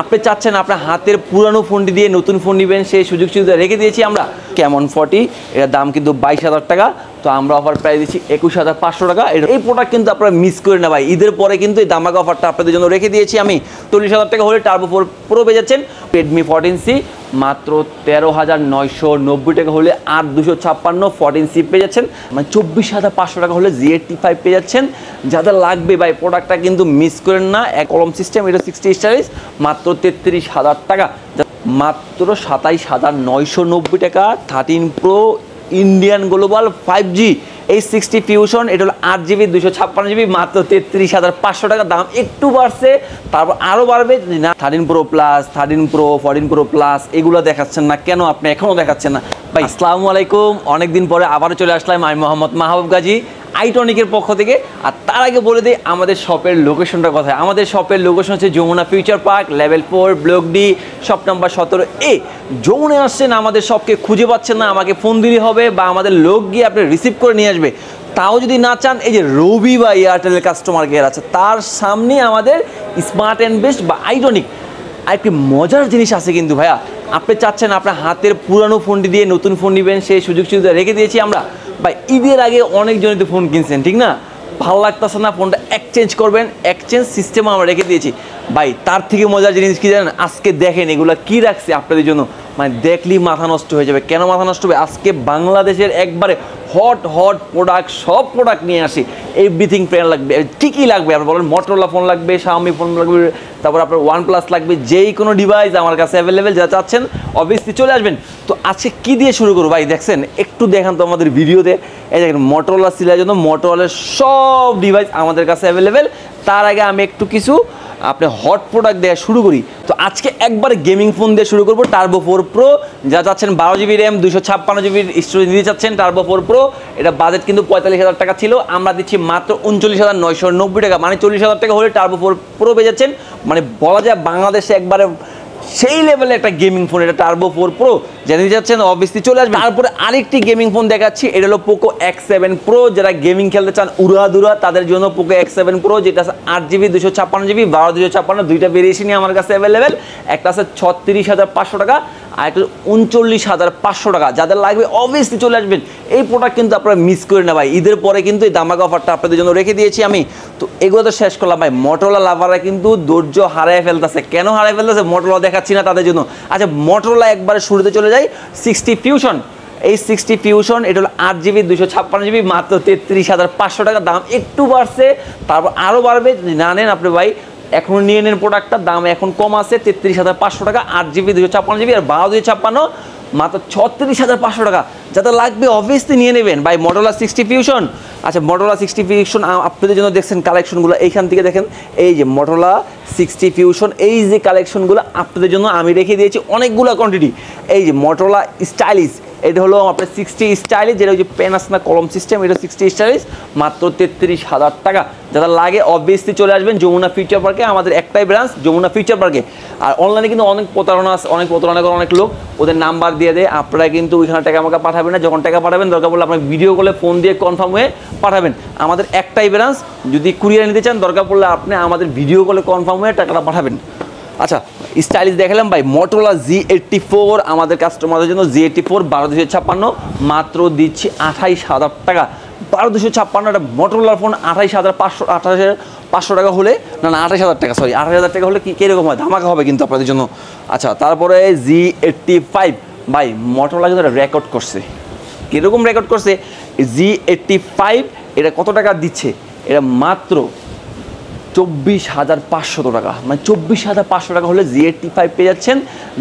আপনি চাচ্ছেন আপনার হাতের পুরানো ফোনটি দিয়ে নতুন ফোন নেবেন, সেই সুযোগ সুবিধা রেখে দিয়েছি আমরা। কেমন 40 এর দাম কিন্তু 22,000 টাকা, তো আমরা অফার প্রাইস দিচ্ছি 21,500 টাকা। এই প্রোডাক্ট কিন্তু আপনারা মিস করে না ভাই, ঈদের পরে কিন্তু এই দামাকা অফারটা আপনাদের জন্য রেখে দিয়েছি আমি। 40,000 টাকা হলে টার্বো 4 প্রো পেয়ে যাচ্ছেন। রেডমি 14C মাত্র 13,990 টাকা হলে 8,256 14C পেয়ে যাচ্ছেন, মানে 24,500 টাকা হলে Z85 পেয়ে যাচ্ছেন। যাদের লাগবে ভাই প্রোডাক্টটা কিন্তু মিস করেন না। এক কলম সিস্টেম, এটা 60 স্টাইলিশ, মাত্র 33,000 টাকা, মাত্র 27,990 টাকা। 13 প্রো ইন্ডিয়ান গ্লোবাল 5G এই 60 ফিউশন, এটা হলো 8GB 256GB, মাত্র 33,500 টাকা। দাম একটু বাড়ছে, তারপর আরও বাড়বে না। 13 pro plus, 13 pro, 14 pro plus এগুলো দেখাচ্ছেন না কেন? আপনি এখনও দেখাচ্ছেন না ভাই। আসসালামু আলাইকুম, অনেকদিন পরে আবারও চলে আসলাম আমি মোহাম্মদ মাহবুব গাজী আইটনিকের পক্ষ থেকে। আর তার আগে বলে দিই আমাদের শপের লোকেশনটা কোথায়। আমাদের শপের লোকেশন হচ্ছে Jamuna future park, level 4, block D, shop number 17A। যমুনায় আসছেন, আমাদের শপকে খুঁজে পাচ্ছেন না, আমাকে ফোন দিলে হবে বা আমাদের লোক গিয়ে আপনি রিসিভ করে নিয়ে আসবে। তাও যদি না চান, এই যে রবি বা এয়ারটেলের কাস্টমার কেয়ার আছে, তার সামনে আমাদের স্মার্ট অ্যান্ড বেস্ট বা আইটনিক। আর একটি মজার জিনিস আছে কিন্তু ভাইয়া, আপনি চাচ্ছেন আপনার হাতের পুরানো ফোনটি দিয়ে নতুন ফোন নেবেন, সেই সুযোগ সুবিধা রেখে দিয়েছি আমরা। ভাই ঈদের আগে অনেকজনই তো ফোন কিনছেন, ঠিক না? ভালো লাগতেছে না, ফোনটা এক্সচেঞ্জ করবেন, এক্সচেঞ্জ সিস্টেম আমরা রেখে দিয়েছি ভাই। তার থেকে মজার জিনিস কি জানেন? আজকে দেখেন এগুলো কি রাখছে আপনাদের জন্য, মানে দেখলেই মাথা নষ্ট হয়ে যাবে। কেন মাথা নষ্ট হবে? আজকে বাংলাদেশের একবারে হট প্রোডাক্ট, সব প্রোডাক্ট নিয়ে আসি। এভরিথিং ফ্রেন্ড লাগবে, ঠিকই লাগবে। আপনি বলেন মোটরোলা ফোন লাগবে, শাওমি ফোন লাগবে, তারপর আপনার OnePlus লাগবে, যেই কোনো ডিভাইস আমার কাছে অ্যাভেলেবেল, যা চাচ্ছেন অবভিয়াসলি চলে আসবেন। তো আজকে কী দিয়ে শুরু করবো ভাই? দেখছেন একটু দেখান তো আমাদের ভিডিওতে। এই দেখেন মোটরোলা সিলের জন্য মোটরোলার সব ডিভাইস আমাদের কাছে অ্যাভেলেবেল। তার আগে আমি একটু কিছু আপনি হট প্রোডাক্ট দেওয়া শুরু করি। তো আজকে একবারে গেমিং ফোন দিয়ে শুরু করবো। টার্বো 4 প্রো, যা চাচ্ছেন 12GB র্যাম, 256GB স্টোরেজ নিতে চাচ্ছেন, টার্বো 4 প্রো। এটা বাজেট কিন্তু 45,000 টাকা ছিল, আমরা দিচ্ছি মাত্র 39,990 টাকা, মানে 40,000 টাকা হলে টার্বো 4 প্রো পেয়ে যাচ্ছেন। মানে বলা যায় বাংলাদেশে একবারে সেই লেভেলে একটা গেমিং ফোন, এটা টার্বো 4 প্রো। জানিয়ে যাচ্ছেন অবভিয়াসলি চলে আসবে। তারপরে আরেকটি গেমিং ফোন দেখাচ্ছি, এটা হলো পোকো X7 প্রো। যারা গেমিং খেলতে চান উড়াদুরা, তাদের জন্য পোকো X7 প্রো, যেটা আছে 8GB 256GB, 12 256, দুইটা ভেরিয়েশনই আমার কাছে অ্যাভেলেবেল। একটা আছে 36,500 টাকা, আর একটা 39,500 টাকা। যাদের লাগবে অবভিয়াসলি চলে আসবেন। এই প্রোডাক্ট কিন্তু আপনারা মিস করে না ভাই, ঈদের পরে কিন্তু এই দামাকা অফারটা আপনাদের জন্য রেখে দিয়েছি আমি। তো এগুলো তো শেষ করলাম ভাই। মোটরোলা লাভাররা কিন্তু ধৈর্য হারায় ফেলতেছে। কেন হারায় ফেলতেছে? মোটরোলা দেখাচ্ছি না তাদের জন্য। আচ্ছা, মোটরোলা একবারে শুরুতে চলে যাই। 60 ফিউশন, এই 60 ফিউশন, এটা হলো 8GB 256GB, মাত্র 33,500 টাকা। দাম একটু বাড়ছে, তারপর আরও বাড়বে। না নেন আপনি ভাই, এখন নিয়ে নেন প্রোডাক্টটার দাম এখন কম আছে, 33,500 টাকা। 8GB 256GB আর 12 256, মাত্র 36,500 টাকা। যাতে লাগবে অবভিয়াসলি নিয়ে নেবেন ভাই। Motorola 60 fusion. আচ্ছা, মোটরোলা 60 ফিউশন আপনাদের জন্য দেখছেন কালেকশনগুলো, এইখান থেকে দেখেন এই যে মোটরোলা 60 ফিউশন, এই যে কালেকশনগুলো আপনাদের জন্য আমি রেখে দিয়েছি অনেকগুলো কোয়ান্টিটি। এই যে মোটরোলা স্টাইলিশ, এটা হলো আপনার 60 স্টাইলিশ, যেটা হচ্ছে পেন আসনা কলম সিস্টেম, এটা 60 স্টাইলিশ, মাত্র 33,000 টাকা। যারা লাগে অবভিয়াসলি চলে আসবেন যমুনা ফিউচার পার্কে। আমাদের একটাই ব্রাঞ্চ যমুনা ফিউচার পার্কে। আর অনলাইনে কিন্তু অনেক প্রতারণা আছে, অনেক প্রতারণা করে অনেক লোক, ওদের নাম্বার দিয়ে দেয়। আপনারা কিন্তু ওইখানে টাকা আমাকে পাঠাবেন না। যখন টাকা পাঠাবেন দরকার পড়লে আপনার ভিডিও কলে ফোন দিয়ে কনফার্ম হয়ে পাঠাবেন। আমাদের একটাই ব্রাঞ্চ, যদি কুরিয়ার নিতে চান দরকার পড়লে আপনি আমাদের ভিডিও কলে কনফার্ম হয়ে টাকাটা পাঠাবেন। আচ্ছা, স্টাইলিশ দেখালাম ভাই। মোটরোলা Z84 আমাদের কাস্টমারদের জন্য, Z84 12 256, মাত্র দিচ্ছি 28,000 টাকা। 12 256 একটা মোটরোলার ফোন 28,500 টাকা হলে, না 28,000 টাকা, সরি 28,000 টাকা হলে কীরকম হয়? ধামাকা হবে কিন্তু আপনাদের জন্য। আচ্ছা, তারপরে Z85 ভাই, মোটরোলা কিন্তু রেকর্ড করছে। কীরকম রেকর্ড করছে? Z85 এটা কত টাকা দিচ্ছে? এটা মাত্র 24,500 টাকা, মানে 24,500 টাকা হলে Z85 পেয়ে যাচ্ছেন।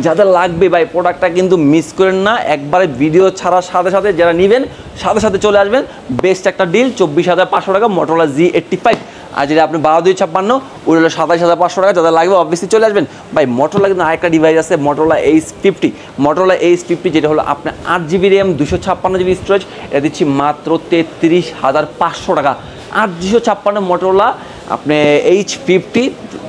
যাদের লাগবে ভাই প্রোডাক্টটা কিন্তু মিস করেন না। একবারে ভিডিও ছাড়ার সাথে সাথে যারা নেবেন সাথে সাথে চলে আসবেন। বেস্ট একটা ডিল, 24,500 টাকা মোটরোলা Z85। আর যেটা আপনি 12 256, ওই হলো 27,500 টাকা। যাদের লাগবে অবভিয়াসলি চলে আসবেন ভাই। মোটরোলা কিন্তু আরেকটা ডিভাইস আছে, মোটরোলা H50। মোটরোলা H50 যেটা হলো আপনার 8GB র্যাম, 256GB স্টোরেজ, এটা দিচ্ছি মাত্র 33,500 টাকা। 8 256 মোটরোলা আপনি H50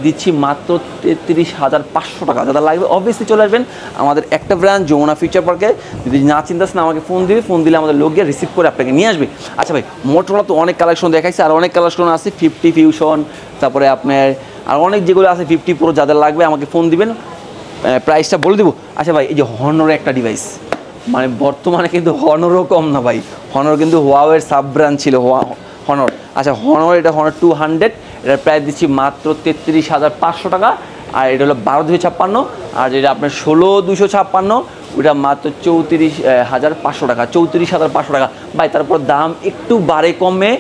দিচ্ছি মাত্র 33,500 টাকা। যাদের লাগবে অবভিয়াসলি চলে আসবেন। আমাদের একটা ব্রাঞ্চ যমুনা ফিউচার পার্কে। যদি না চিন্তাছেন আমাকে ফোন দিবে, ফোন দিলে আমাদের লোক গিয়ে রিসিভ করে আপনাকে নিয়ে আসবে। আচ্ছা ভাই, মোটরোলা তো অনেক কালেকশন দেখাইছে, আর অনেক কালেকশন আছে। 50 ফিউশন, তারপরে আপনার আর অনেক যেগুলো আছে 50 Pro যাদের লাগবে আমাকে ফোন দিবেন, প্রাইসটা বলে দেবো। আচ্ছা ভাই, এই যে হনরের একটা ডিভাইস, মানে বর্তমানে কিন্তু হনরও কম না ভাই, হনর কিন্তু হুয়াওয়ের সাব ব্র্যান্ড ছিল হনর। আচ্ছা হনর, এটা হনর 200, এটার প্রাইস দিচ্ছি মাত্র 33,500 টাকা। আর এটা হলো 12,256, আর যেটা আপনার 16,256 ওটা মাত্র 34,500 টাকা, 34,500 টাকা ভাই। তারপর দাম একটু বাড়ে কমে,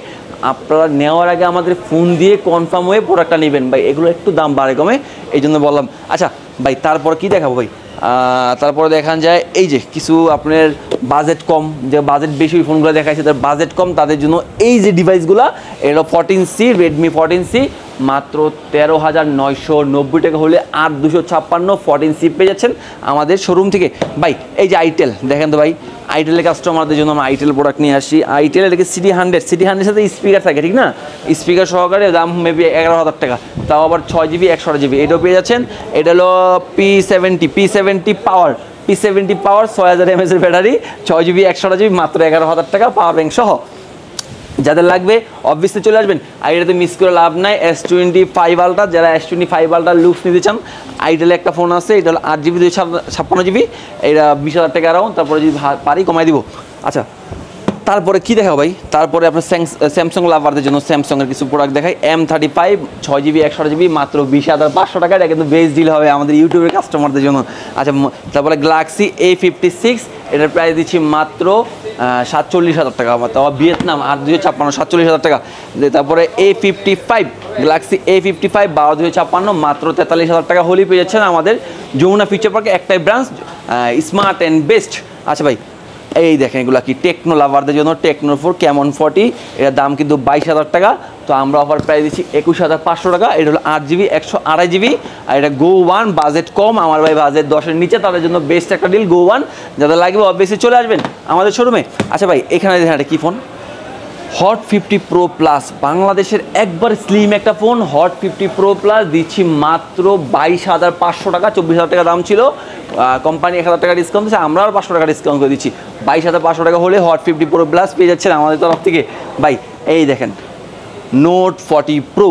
আপনারা নেওয়ার আগে আমাদের ফোন দিয়ে কনফার্ম হয়ে প্রোডাক্টটা নেবেন ভাই, এগুলো একটু দাম বাড়ে কমে এই জন্য বললাম। আচ্ছা ভাই, তারপর কি দেখাবো ভাই? তারপরে দেখান যায় এই যে কিছু আপনার বাজেট কম, যে বাজেট বেশি ওই ফোনগুলো দেখাচ্ছে, তার বাজেট কম তাদের জন্য এই যে ডিভাইসগুলো, এটা 14C, Redmi 14C মাত্র 13,990 টাকা হলে 8,256 14C পেয়ে যাচ্ছেন আমাদের শোরুম থেকে ভাই। এই যে আইটেল দেখেন তো ভাই, আইটেলের কাস্টমারদের জন্য আমরা আইটেল প্রোডাক্ট নিয়ে আসি। আইটেল এটাকে সিটি 100 সাথে স্পিকার থাকে, ঠিক না? স্পিকার সহকারে দাম মেবি 11,000 টাকা, তাও আবার 6GB 128GB এটাও পেয়ে যাচ্ছেন। এটা হলো P70 পাওয়ার, P70 পাওয়ার 6000 mAh এর ব্যাটারি, 6GB 128GB মাত্র 11,000 টাকা, পাওয়ার ব্যাংক সহ। যাদের লাগবে অবভিয়াসলি চলে আসবেন, আর এটাতে মিস করে লাভ নাই। S25 Ultra, যারা S25 Ultra লুকস নিতে চান, আইটেলে একটা ফোন আছে, এটা হলো 8GB 256GB, এটা 20,000 টাকা অ্যারাউন্ড, তারপরে যদি পারি কমাই দিব। আচ্ছা তারপরে কি দেখাবো ভাই? তারপরে আপনার স্যামসাং লাভারদের জন্য স্যামসাংয়ের কিছু প্রোডাক্ট দেখাই। M35 6GB 128GB মাত্র 20,500 টাকা, এটা কিন্তু বেস্ট ডিল হবে আমাদের ইউটিউবের কাস্টমারদের জন্য। আচ্ছা তারপরে গ্যালাক্সি A56, এটার প্রাইস দিচ্ছি মাত্র 47,000 টাকা, তাও ভিয়েতনাম 8,256 47,000 টাকা। তারপরে A55 গ্যালাক্সি A55 12,256 মাত্র 43,000 টাকা হলেই পেয়ে যাচ্ছেন আমাদের যমুনা ফিউচার পার্কে, একটাই ব্রাঞ্চ, স্মার্ট অ্যান্ড বেস্ট। আচ্ছা ভাই, এই দেখেন এগুলো কি টেকনো লাভারদের জন্য, টেকনো 4 Camon 40, এটার দাম কিন্তু 22,000 টাকা, তো আমরা অফার প্রাইস দিচ্ছি 21,500 টাকা। এটা হলো 8GB 128GB, আর এটা Go One, বাজেট কম, আমার ভাই বাজেট 10-এর নিচে, তাদের জন্য বেস্ট একটা ডিল Go One। যাদের লাগবে অবভিয়াসলি চলে আসবেন আমাদের শোরুমে। আচ্ছা ভাই, এখানে দেখেন এটা কী ফোন, হট 50 Pro Plus, বাংলাদেশের একবার স্লিম একটা ফোন, হট 50 Pro Plus দিচ্ছি মাত্র 22,500 টাকা। 24,000 টাকা দাম ছিল, কোম্পানি 1,000 টাকা ডিসকাউন্ট দিচ্ছে, আমরা আর 500 টাকা ডিসকাউন্ট করে দিচ্ছি। 22,500 টাকা হলে হট 50 Pro Plus পেয়ে যাচ্ছেন আমাদের তরফ থেকে ভাই। এই দেখেন Note 40 Pro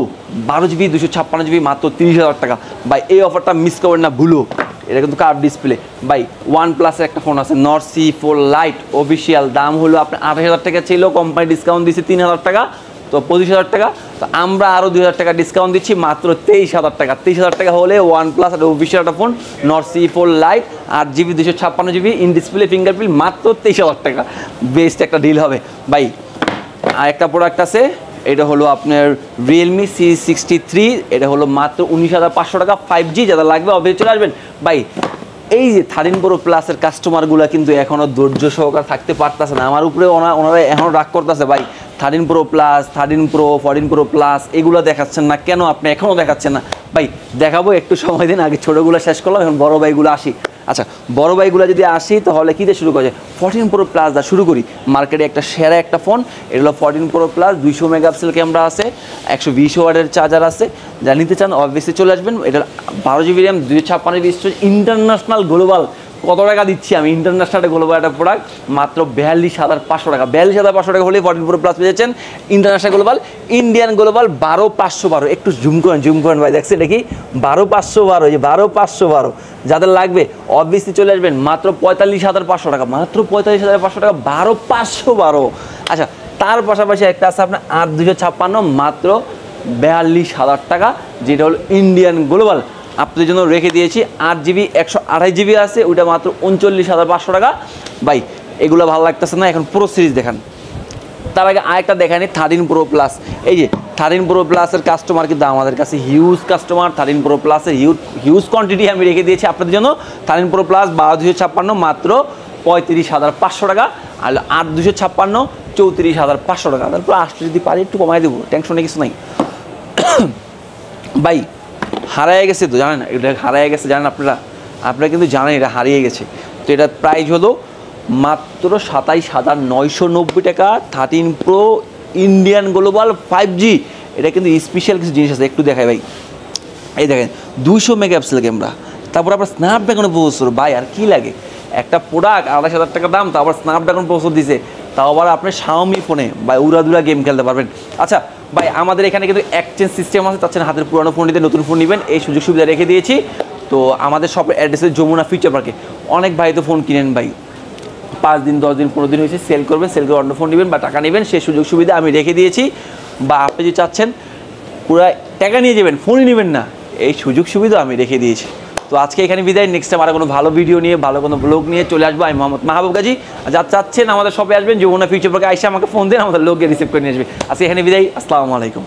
12GB 256GB মাত্র 30,000 টাকা ভাই, এই অফারটা মিস করবেন না ভুলো। এটা কিন্তু কার্ভ ডিসপ্লে ভাই। OnePlus-এর একটা ফোন আছে Nord C4 Lite অফিসিয়াল, দাম হলো আপনার 28,000 টাকা ছিল, কোম্পানি ডিসকাউন্ট দিচ্ছে 3,000 টাকা, তো 25,000 টাকা, তো আমরা আরও 2,000 টাকা ডিসকাউন্ট দিচ্ছি মাত্র 23,000 টাকা। 23,000 টাকা হলে OnePlus একটা অফিসিয়াল একটা phone Nord C4 Lite 8GB 256GB in display fingerprint মাত্র 23,000 টাকা, বেস্ট একটা ডিল হবে ভাই। আর একটা প্রোডাক্ট আছে, এটা হলো আপনার Realme C63, এটা হলো মাত্র 19,500 টাকা 5G। যাদের লাগবে অবশ্যই চলে আসবেন ভাই। এই যে 13 Pro Plus-এর কাস্টমারগুলো কিন্তু এখনও ধৈর্য সহকারে থাকতে পারতেছে না, আমার উপরে ওনারা এখনও রাগ করতেছে ভাই। 13 Pro Plus, 13 Pro, 14 Pro Plus এগুলো দেখাচ্ছেন না কেন? আপনি এখনও দেখাচ্ছেন না ভাই। দেখাবো, একটু সময় দিন, আগে ছোটোগুলো শেষ করলাম, এখন বড়ো ভাইগুলো আসি। আচ্ছা বড় ভাইগুলো যদি আসি তাহলে কী দিয়ে শুরু করা যায়? 14 Pro Plus দা শুরু করি। মার্কেটে একটা সেরা একটা ফোন, এটা হলো 14 Pro Plus, 200 মেগাপিক্সেল ক্যামেরা আছে, 120 ওয়াটের চার্জার আছে। যা নিতে চান অবভিয়াসলি চলে আসবেন। এটা 12GB RAM, 256GB storage, international global. কত টাকা দিচ্ছি আমি ইন্টারন্যাশনাল গ্লোবাল একটা প্রোডাক্ট? মাত্র 42,500 টাকা। 42,500 টাকা হলে 14 Pro Plus পেয়ে যাচ্ছেন ইন্টারন্যাশনাল গ্লোবাল। ইন্ডিয়ান গ্লোবাল 12,512, একটু জুম করেন ভাই, দেখছেন এটা কি 12,512, এই যে 12,512। যাদের লাগবে অবভিয়াসলি চলে আসবেন, মাত্র 45,500 টাকা, মাত্র 45,500 টাকা, 12,512। আচ্ছা তার পাশাপাশি একটা আছে আপনার 8,256, মাত্র 42,000 টাকা, যেটা হলো ইন্ডিয়ান গ্লোবাল। আপনাদের জন্য রেখে দিয়েছি 8GB 128GB আছে, ওইটা মাত্র 39,500 টাকা ভাই। এগুলো ভালো লাগতেছে না, এখন প্রো সিরিজ দেখান। তার আগে আরেকটা দেখানি 13 Pro Plus। এই যে 13 Pro Plus-এর কাস্টমার কিন্তু আমাদের কাছে হিউজ কাস্টমার। 13 Pro Plus-এর হিউজ কোয়ান্টিটি আমি রেখে দিয়েছি আপনাদের জন্য। 13 Pro Plus 12,256 মাত্র 35,500 টাকা, আর 8,256 34,500 টাকা। তারপর আসতে যদি পারি একটু কমাই দেবো, টেনশনে কিছু নাই ভাই। হারিয়ে গেছে তো জানেন, এটা হারিয়ে গেছে জানেন আপনারা কিন্তু জানেন এটা হারিয়ে গেছে। তো এটার প্রাইস হলো মাত্র 27,990 টাকা। 13 Pro ইন্ডিয়ান গ্লোবাল 5G। এটা কিন্তু স্পেশাল কিছু জিনিস আছে, একটু দেখাই ভাই। এই দেখেন 200 মেগাপিক্সেল ক্যামেরা, তারপর আপনার স্ন্যাপড্রাগন প্রসেসর ভাই, আর কি লাগে? একটা প্রোডাক্ট 28,000 টাকা দাম, তারপর স্ন্যাপড্রাগন প্রসেসর দিছে, তাও আবার আপনি Xiaomi ফোনে বা উড়াদুরা গেম খেলতে পারবেন। আচ্ছা ভাই আমাদের এখানে কিন্তু এক্সচেঞ্জ সিস্টেম আছে, চাচ্ছেন হাতের পুরানো ফোন নিতে নতুন ফোন নেবেন, এই সুযোগ সুবিধা রেখে দিয়েছি। তো আমাদের শপের অ্যাড্রেসে যমুনা ফিউচার পার্কে। অনেক ভাই তো ফোন কিনেন ভাই, 5 দিন 10 দিন 15 দিন হয়েছে সেল করবেন, সেল করে অন্য ফোন নেবেন বা টাকা নেবেন, সেই সুযোগ সুবিধা আমি রেখে দিয়েছি। বা আপনি যদি চাচ্ছেন পুরো টাকা নিয়ে যাবেন ফোনই নেবেন না, এই সুযোগ সুবিধা আমি রেখে দিয়েছি। তো আজকে এখানে বিদায়, নেক্সট টাইম আরও কোনো ভালো ভিডিও নিয়ে ভালো কোনো ব্লগ নিয়ে চলে আসবো। আমি মোহাম্মদ মাহবুব গাজী। যা চাচ্ছেন আমাদের শপে আসবেন, যমুনা ফিউচার পার্কে আইসা আমাকে ফোন দেন, আমাদের লোককে রিসিভ করে নিয়ে আসবে। আজকে এখানে বিদায়, আসসালামু আলাইকুম।